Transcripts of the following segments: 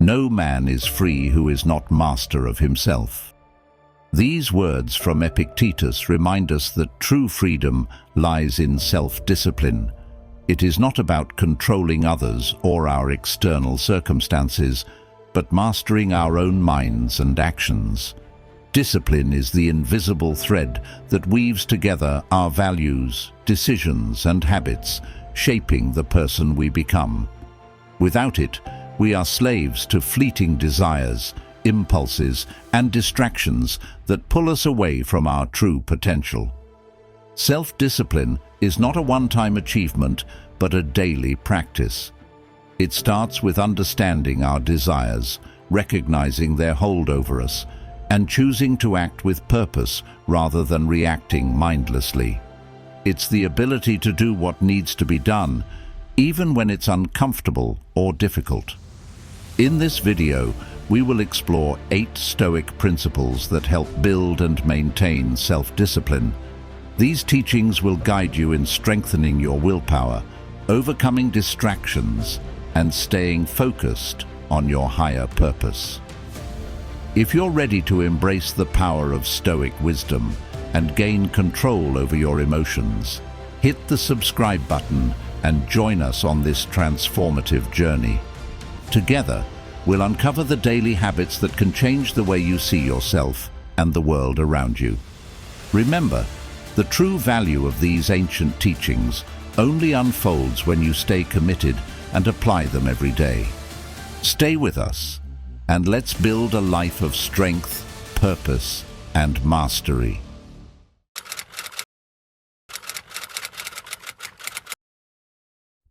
No man is free who is not master of himself. These words from Epictetus remind us that true freedom lies in self-discipline. It is not about controlling others or our external circumstances, but mastering our own minds and actions. Discipline is the invisible thread that weaves together our values, decisions, and habits, shaping the person we become. Without it, we are slaves to fleeting desires, impulses, and distractions that pull us away from our true potential. Self-discipline is not a one-time achievement, but a daily practice. It starts with understanding our desires, recognizing their hold over us, and choosing to act with purpose rather than reacting mindlessly. It's the ability to do what needs to be done, even when it's uncomfortable or difficult. In this video, we will explore 8 Stoic principles that help build and maintain self-discipline. These teachings will guide you in strengthening your willpower, overcoming distractions, and staying focused on your higher purpose. If you're ready to embrace the power of Stoic wisdom and gain control over your emotions, hit the subscribe button and join us on this transformative journey. Together, we'll uncover the daily habits that can change the way you see yourself and the world around you. Remember, the true value of these ancient teachings only unfolds when you stay committed and apply them every day. Stay with us, and let's build a life of strength, purpose, and mastery.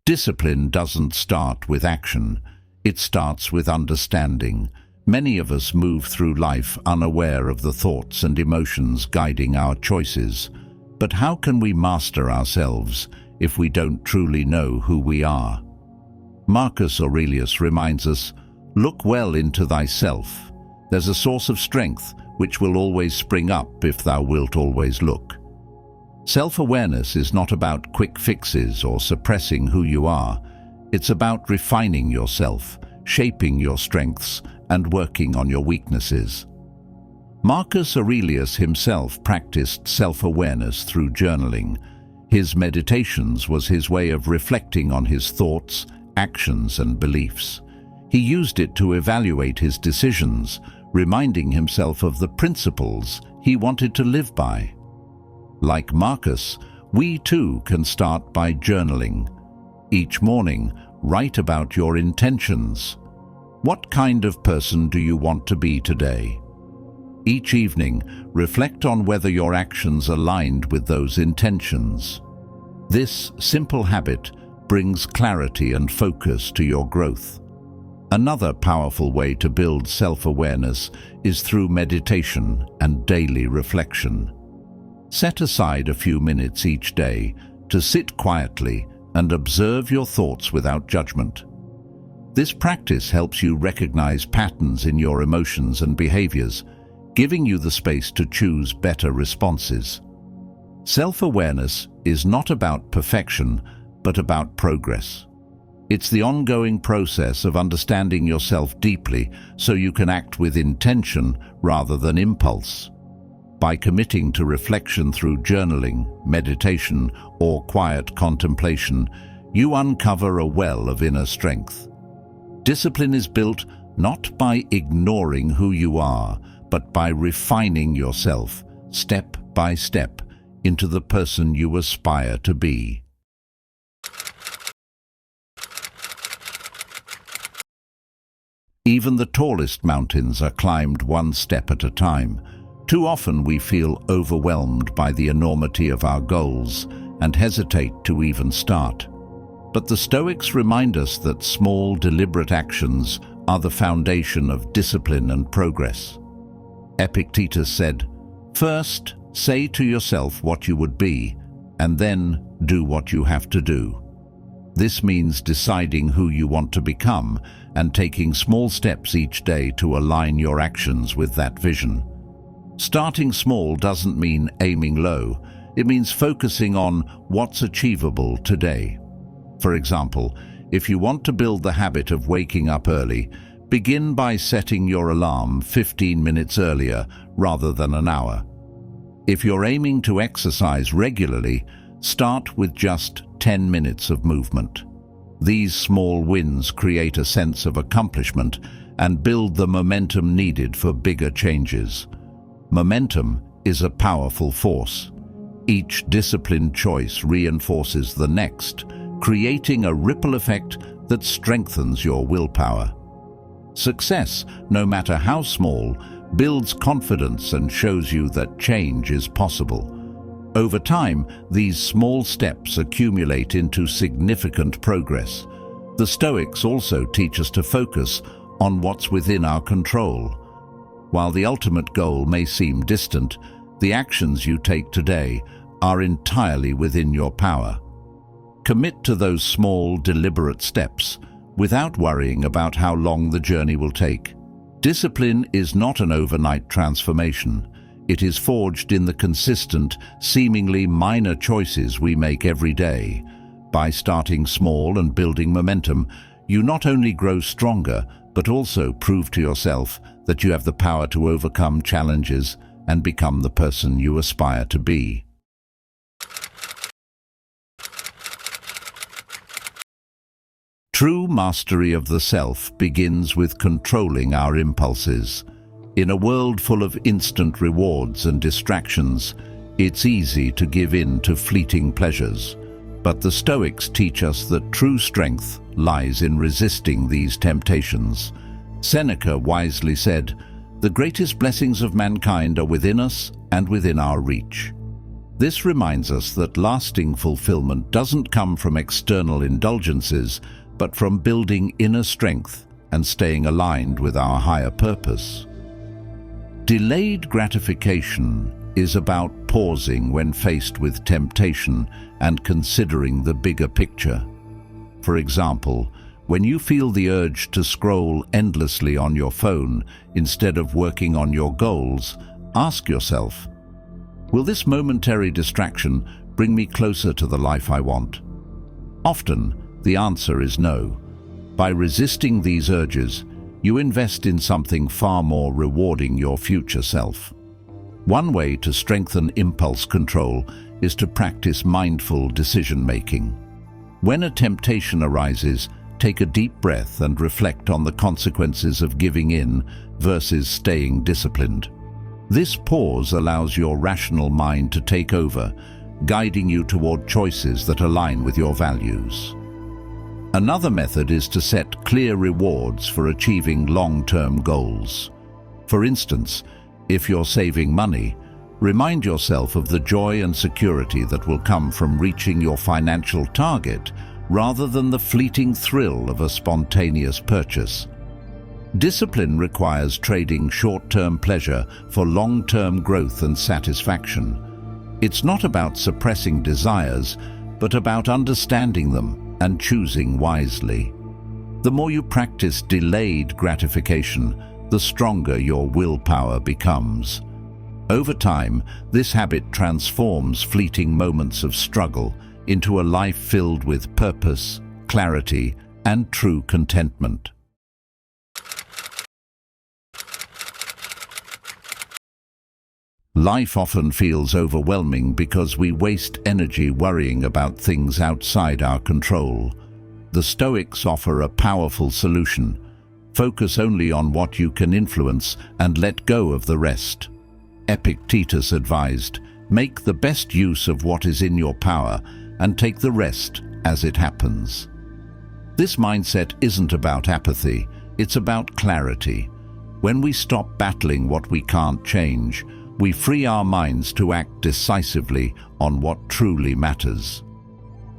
Discipline doesn't start with action. It starts with understanding. Many of us move through life unaware of the thoughts and emotions guiding our choices. But how can we master ourselves if we don't truly know who we are? Marcus Aurelius reminds us, "Look well into thyself. There's a source of strength which will always spring up if thou wilt always look." Self-awareness is not about quick fixes or suppressing who you are. It's about refining yourself, shaping your strengths, and working on your weaknesses. Marcus Aurelius himself practiced self-awareness through journaling. His meditations was his way of reflecting on his thoughts, actions, and beliefs. He used it to evaluate his decisions, reminding himself of the principles he wanted to live by. Like Marcus, we too can start by journaling. Each morning, write about your intentions. What kind of person do you want to be today? Each evening, reflect on whether your actions aligned with those intentions. This simple habit brings clarity and focus to your growth. Another powerful way to build self-awareness is through meditation and daily reflection. Set aside a few minutes each day to sit quietly and observe your thoughts without judgment. This practice helps you recognize patterns in your emotions and behaviors, giving you the space to choose better responses. Self-awareness is not about perfection, but about progress. It's the ongoing process of understanding yourself deeply so you can act with intention rather than impulse. By committing to reflection through journaling, meditation, or quiet contemplation, you uncover a well of inner strength. Discipline is built not by ignoring who you are, but by refining yourself, step by step, into the person you aspire to be. Even the tallest mountains are climbed one step at a time. Too often we feel overwhelmed by the enormity of our goals and hesitate to even start. But the Stoics remind us that small, deliberate actions are the foundation of discipline and progress. Epictetus said, "First, say to yourself what you would be, and then do what you have to do." This means deciding who you want to become and taking small steps each day to align your actions with that vision. Starting small doesn't mean aiming low. It means focusing on what's achievable today. For example, if you want to build the habit of waking up early, Begin by setting your alarm 15 minutes earlier rather than an hour. If you're aiming to exercise regularly, start with just 10 minutes of movement. These small wins create a sense of accomplishment and build the momentum needed for bigger changes. Momentum is a powerful force. Each disciplined choice reinforces the next, creating a ripple effect that strengthens your willpower. Success, no matter how small, builds confidence and shows you that change is possible. Over time, these small steps accumulate into significant progress. The Stoics also teach us to focus on what's within our control. While the ultimate goal may seem distant, the actions you take today are entirely within your power. Commit to those small, deliberate steps without worrying about how long the journey will take. Discipline is not an overnight transformation. It is forged in the consistent, seemingly minor choices we make every day. By starting small and building momentum, you not only grow stronger, but also prove to yourself that you have the power to overcome challenges and become the person you aspire to be. True mastery of the self begins with controlling our impulses. In a world full of instant rewards and distractions, it's easy to give in to fleeting pleasures. But the Stoics teach us that true strength lies in resisting these temptations. Seneca wisely said, "The greatest blessings of mankind are within us and within our reach." This reminds us that lasting fulfillment doesn't come from external indulgences, but from building inner strength and staying aligned with our higher purpose. Delayed gratification is about pausing when faced with temptation and considering the bigger picture. For example, when you feel the urge to scroll endlessly on your phone instead of working on your goals, ask yourself, will this momentary distraction bring me closer to the life I want? Often, the answer is no. By resisting these urges, you invest in something far more rewarding your future self. One way to strengthen impulse control is to practice mindful decision-making. When a temptation arises, take a deep breath and reflect on the consequences of giving in versus staying disciplined. This pause allows your rational mind to take over, guiding you toward choices that align with your values. Another method is to set clear rewards for achieving long-term goals. For instance, if you're saving money, remind yourself of the joy and security that will come from reaching your financial target rather than the fleeting thrill of a spontaneous purchase. Discipline requires trading short-term pleasure for long-term growth and satisfaction. It's not about suppressing desires, but about understanding them and choosing wisely. The more you practice delayed gratification, the stronger your willpower becomes. Over time, this habit transforms fleeting moments of struggle into a life filled with purpose, clarity, and true contentment. Life often feels overwhelming because we waste energy worrying about things outside our control. The Stoics offer a powerful solution. Focus only on what you can influence and let go of the rest. Epictetus advised, make the best use of what is in your power and take the rest as it happens. This mindset isn't about apathy, it's about clarity. When we stop battling what we can't change, we free our minds to act decisively on what truly matters.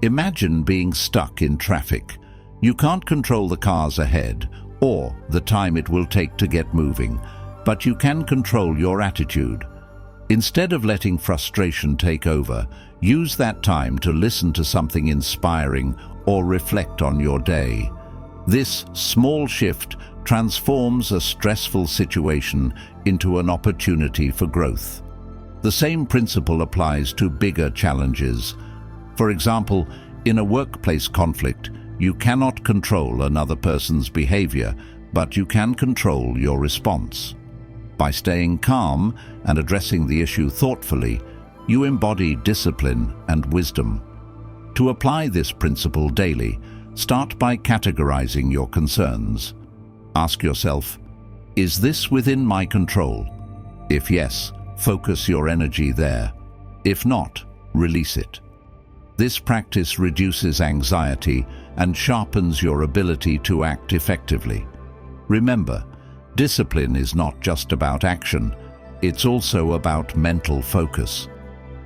Imagine being stuck in traffic. You can't control the cars ahead or the time it will take to get moving, but you can control your attitude. Instead of letting frustration take over, use that time to listen to something inspiring or reflect on your day. This small shift transforms a stressful situation into an opportunity for growth. The same principle applies to bigger challenges. For example, in a workplace conflict, you cannot control another person's behavior, but you can control your response. By staying calm and addressing the issue thoughtfully, you embody discipline and wisdom. To apply this principle daily, start by categorizing your concerns. Ask yourself, is this within my control? If yes, focus your energy there. If not, release it. This practice reduces anxiety and sharpens your ability to act effectively. Remember, discipline is not just about action, it's also about mental focus.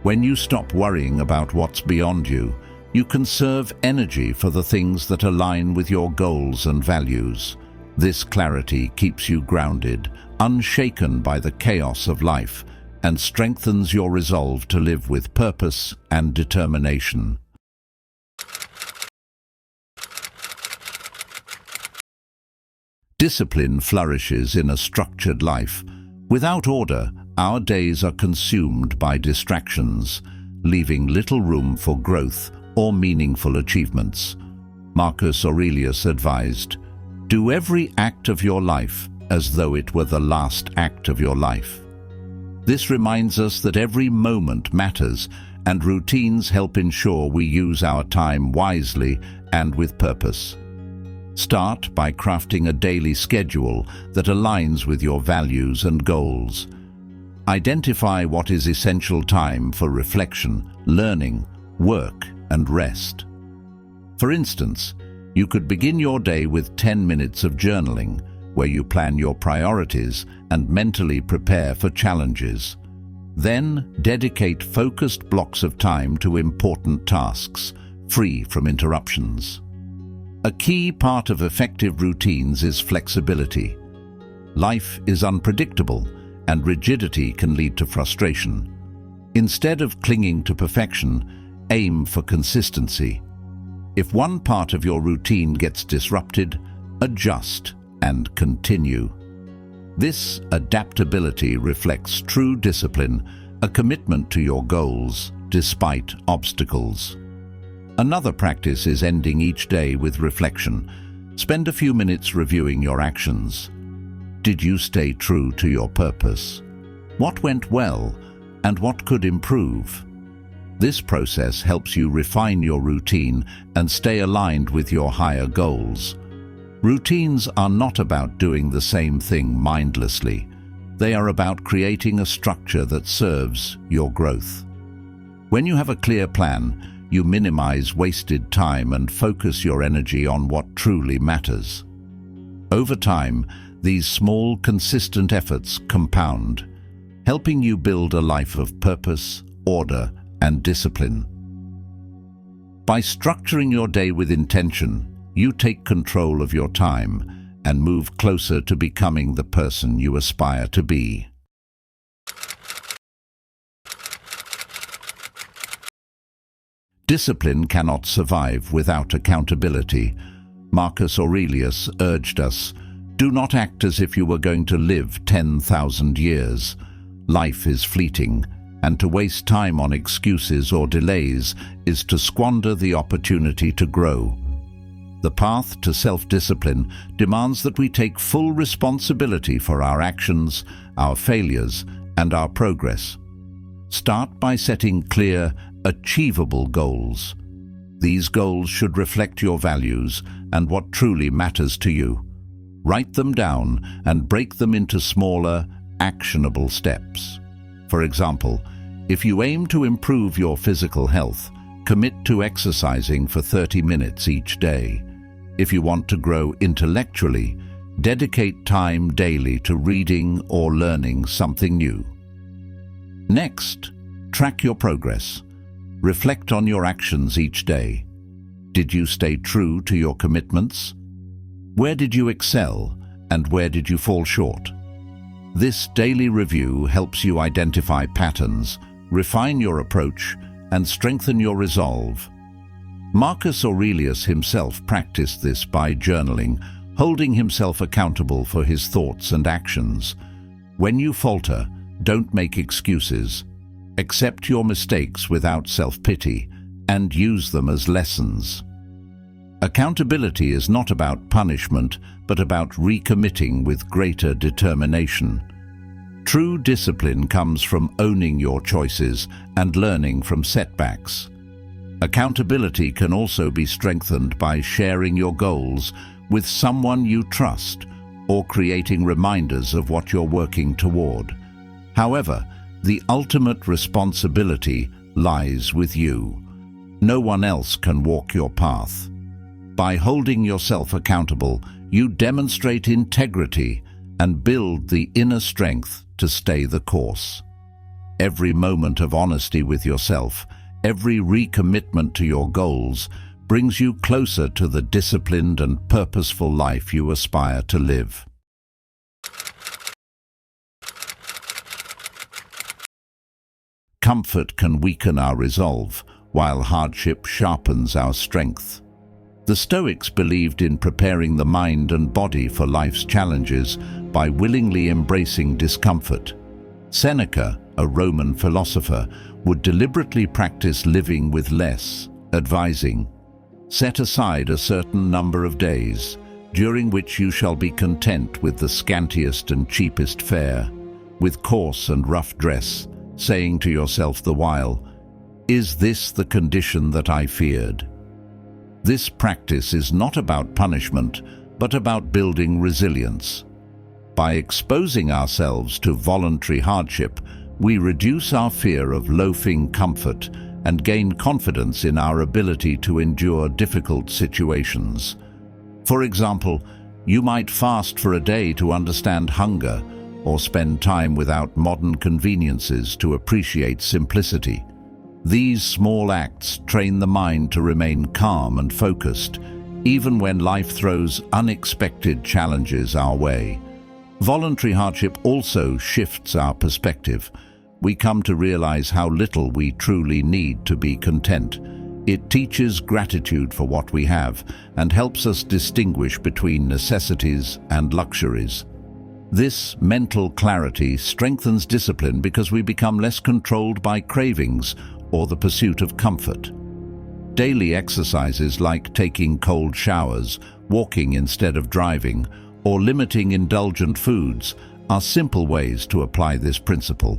When you stop worrying about what's beyond you, you conserve energy for the things that align with your goals and values. This clarity keeps you grounded, unshaken by the chaos of life, and strengthens your resolve to live with purpose and determination. Discipline flourishes in a structured life. Without order, our days are consumed by distractions, leaving little room for growth or meaningful achievements. Marcus Aurelius advised, "Do every act of your life as though it were the last act of your life." This reminds us that every moment matters, and routines help ensure we use our time wisely and with purpose. Start by crafting a daily schedule that aligns with your values and goals. Identify what is essential time for reflection, learning, work, and rest. For instance, you could begin your day with 10 minutes of journaling, where you plan your priorities and mentally prepare for challenges. Then, dedicate focused blocks of time to important tasks, free from interruptions. A key part of effective routines is flexibility. Life is unpredictable, and rigidity can lead to frustration. Instead of clinging to perfection, aim for consistency. If one part of your routine gets disrupted, adjust and continue. This adaptability reflects true discipline, a commitment to your goals despite obstacles. Another practice is ending each day with reflection. Spend a few minutes reviewing your actions. Did you stay true to your purpose? What went well, and what could improve? This process helps you refine your routine and stay aligned with your higher goals. Routines are not about doing the same thing mindlessly. They are about creating a structure that serves your growth. When you have a clear plan, you minimize wasted time and focus your energy on what truly matters. Over time, these small, consistent efforts compound, helping you build a life of purpose, order, and discipline. By structuring your day with intention, you take control of your time and move closer to becoming the person you aspire to be. Discipline cannot survive without accountability. Marcus Aurelius urged us, "Do not act as if you were going to live 10,000 years. Life is fleeting, and to waste time on excuses or delays is to squander the opportunity to grow." The path to self-discipline demands that we take full responsibility for our actions, our failures, and our progress. Start by setting clear, achievable goals. These goals should reflect your values and what truly matters to you. Write them down and break them into smaller, actionable steps. For example, if you aim to improve your physical health, commit to exercising for 30 minutes each day. If you want to grow intellectually, dedicate time daily to reading or learning something new. Next, track your progress. Reflect on your actions each day. Did you stay true to your commitments? Where did you excel, and where did you fall short? This daily review helps you identify patterns, refine your approach, and strengthen your resolve. Marcus Aurelius himself practiced this by journaling, holding himself accountable for his thoughts and actions. When you falter, don't make excuses. Accept your mistakes without self-pity and use them as lessons. Accountability is not about punishment, but about recommitting with greater determination. True discipline comes from owning your choices and learning from setbacks. Accountability can also be strengthened by sharing your goals with someone you trust or creating reminders of what you're working toward. However, the ultimate responsibility lies with you. No one else can walk your path. By holding yourself accountable, you demonstrate integrity and build the inner strength to stay the course. Every moment of honesty with yourself, every recommitment to your goals, brings you closer to the disciplined and purposeful life you aspire to live. Comfort can weaken our resolve, while hardship sharpens our strength. The Stoics believed in preparing the mind and body for life's challenges by willingly embracing discomfort. Seneca, a Roman philosopher, would deliberately practice living with less, advising, "Set aside a certain number of days, during which you shall be content with the scantiest and cheapest fare, with coarse and rough dress, saying to yourself the while, 'Is this the condition that I feared?'" This practice is not about punishment, but about building resilience. By exposing ourselves to voluntary hardship, we reduce our fear of loafing comfort and gain confidence in our ability to endure difficult situations. For example, you might fast for a day to understand hunger, or spend time without modern conveniences to appreciate simplicity. These small acts train the mind to remain calm and focused, even when life throws unexpected challenges our way. Voluntary hardship also shifts our perspective. We come to realize how little we truly need to be content. It teaches gratitude for what we have and helps us distinguish between necessities and luxuries. This mental clarity strengthens discipline because we become less controlled by cravings or the pursuit of comfort. Daily exercises like taking cold showers, walking instead of driving, or limiting indulgent foods are simple ways to apply this principle.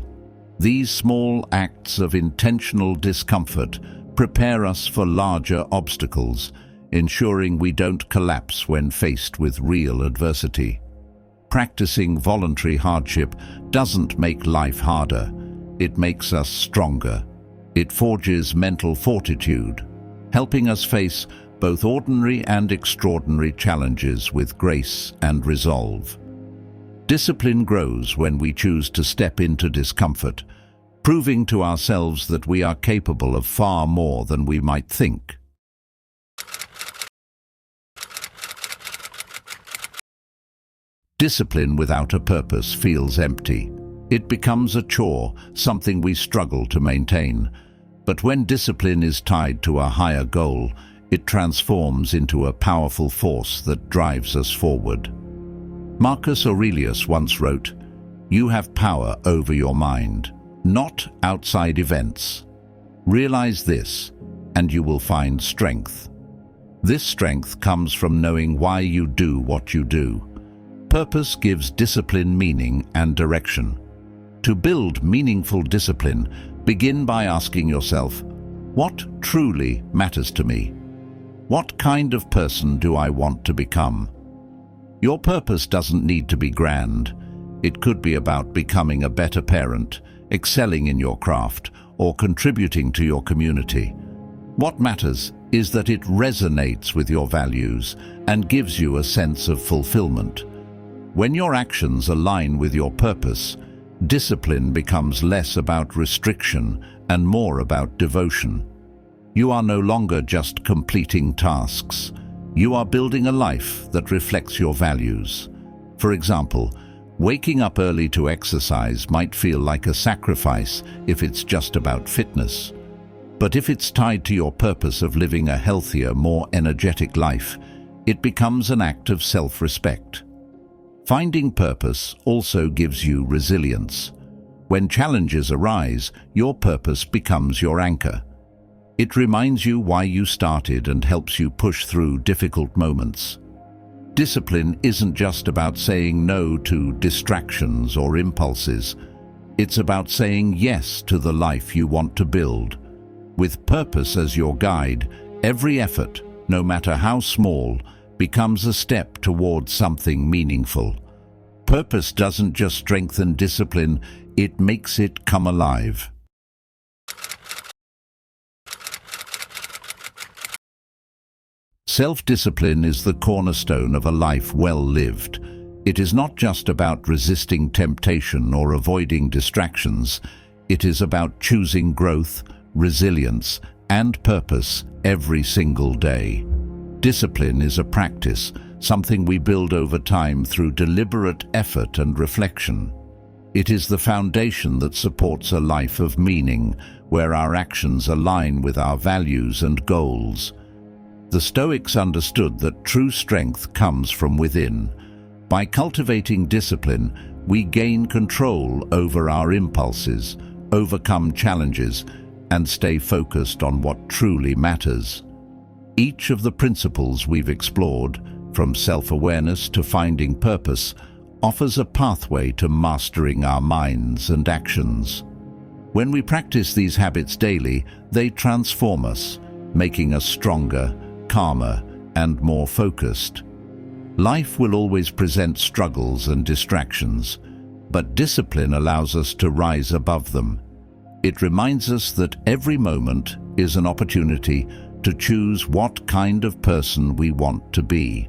These small acts of intentional discomfort prepare us for larger obstacles, ensuring we don't collapse when faced with real adversity. Practicing voluntary hardship doesn't make life harder. It makes us stronger. It forges mental fortitude, helping us face both ordinary and extraordinary challenges with grace and resolve. Discipline grows when we choose to step into discomfort, proving to ourselves that we are capable of far more than we might think. Discipline without a purpose feels empty. It becomes a chore, something we struggle to maintain. But when discipline is tied to a higher goal, it transforms into a powerful force that drives us forward. Marcus Aurelius once wrote, "You have power over your mind, not outside events. Realize this, and you will find strength." This strength comes from knowing why you do what you do. Purpose gives discipline meaning and direction. To build meaningful discipline, begin by asking yourself, what truly matters to me? What kind of person do I want to become? Your purpose doesn't need to be grand. It could be about becoming a better parent, excelling in your craft, or contributing to your community. What matters is that it resonates with your values and gives you a sense of fulfillment. When your actions align with your purpose, discipline becomes less about restriction and more about devotion. You are no longer just completing tasks. You are building a life that reflects your values. For example, waking up early to exercise might feel like a sacrifice if it's just about fitness. But if it's tied to your purpose of living a healthier, more energetic life, it becomes an act of self-respect. Finding purpose also gives you resilience. When challenges arise, your purpose becomes your anchor. It reminds you why you started and helps you push through difficult moments. Discipline isn't just about saying no to distractions or impulses. It's about saying yes to the life you want to build. With purpose as your guide, every effort, no matter how small, becomes a step towards something meaningful. Purpose doesn't just strengthen discipline, it makes it come alive. Self-discipline is the cornerstone of a life well lived. It is not just about resisting temptation or avoiding distractions. It is about choosing growth, resilience, and purpose every single day. Discipline is a practice, something we build over time through deliberate effort and reflection. It is the foundation that supports a life of meaning, where our actions align with our values and goals. The Stoics understood that true strength comes from within. By cultivating discipline, we gain control over our impulses, overcome challenges, and stay focused on what truly matters. Each of the principles we've explored, from self-awareness to finding purpose, offers a pathway to mastering our minds and actions. When we practice these habits daily, they transform us, making us stronger, calmer, and more focused. Life will always present struggles and distractions, but discipline allows us to rise above them. It reminds us that every moment is an opportunity to choose what kind of person we want to be.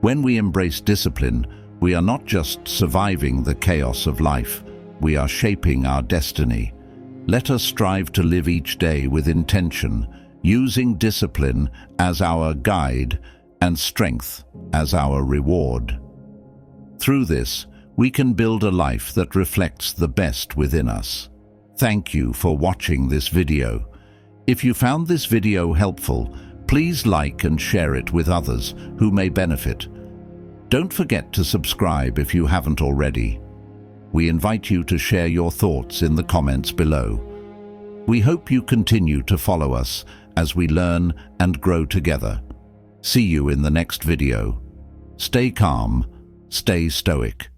When we embrace discipline, we are not just surviving the chaos of life, we are shaping our destiny. Let us strive to live each day with intention, using discipline as our guide and strength as our reward. Through this, we can build a life that reflects the best within us. Thank you for watching this video. If you found this video helpful, please like and share it with others who may benefit. Don't forget to subscribe if you haven't already. We invite you to share your thoughts in the comments below. We hope you continue to follow us as we learn and grow together. See you in the next video. Stay calm, stay stoic.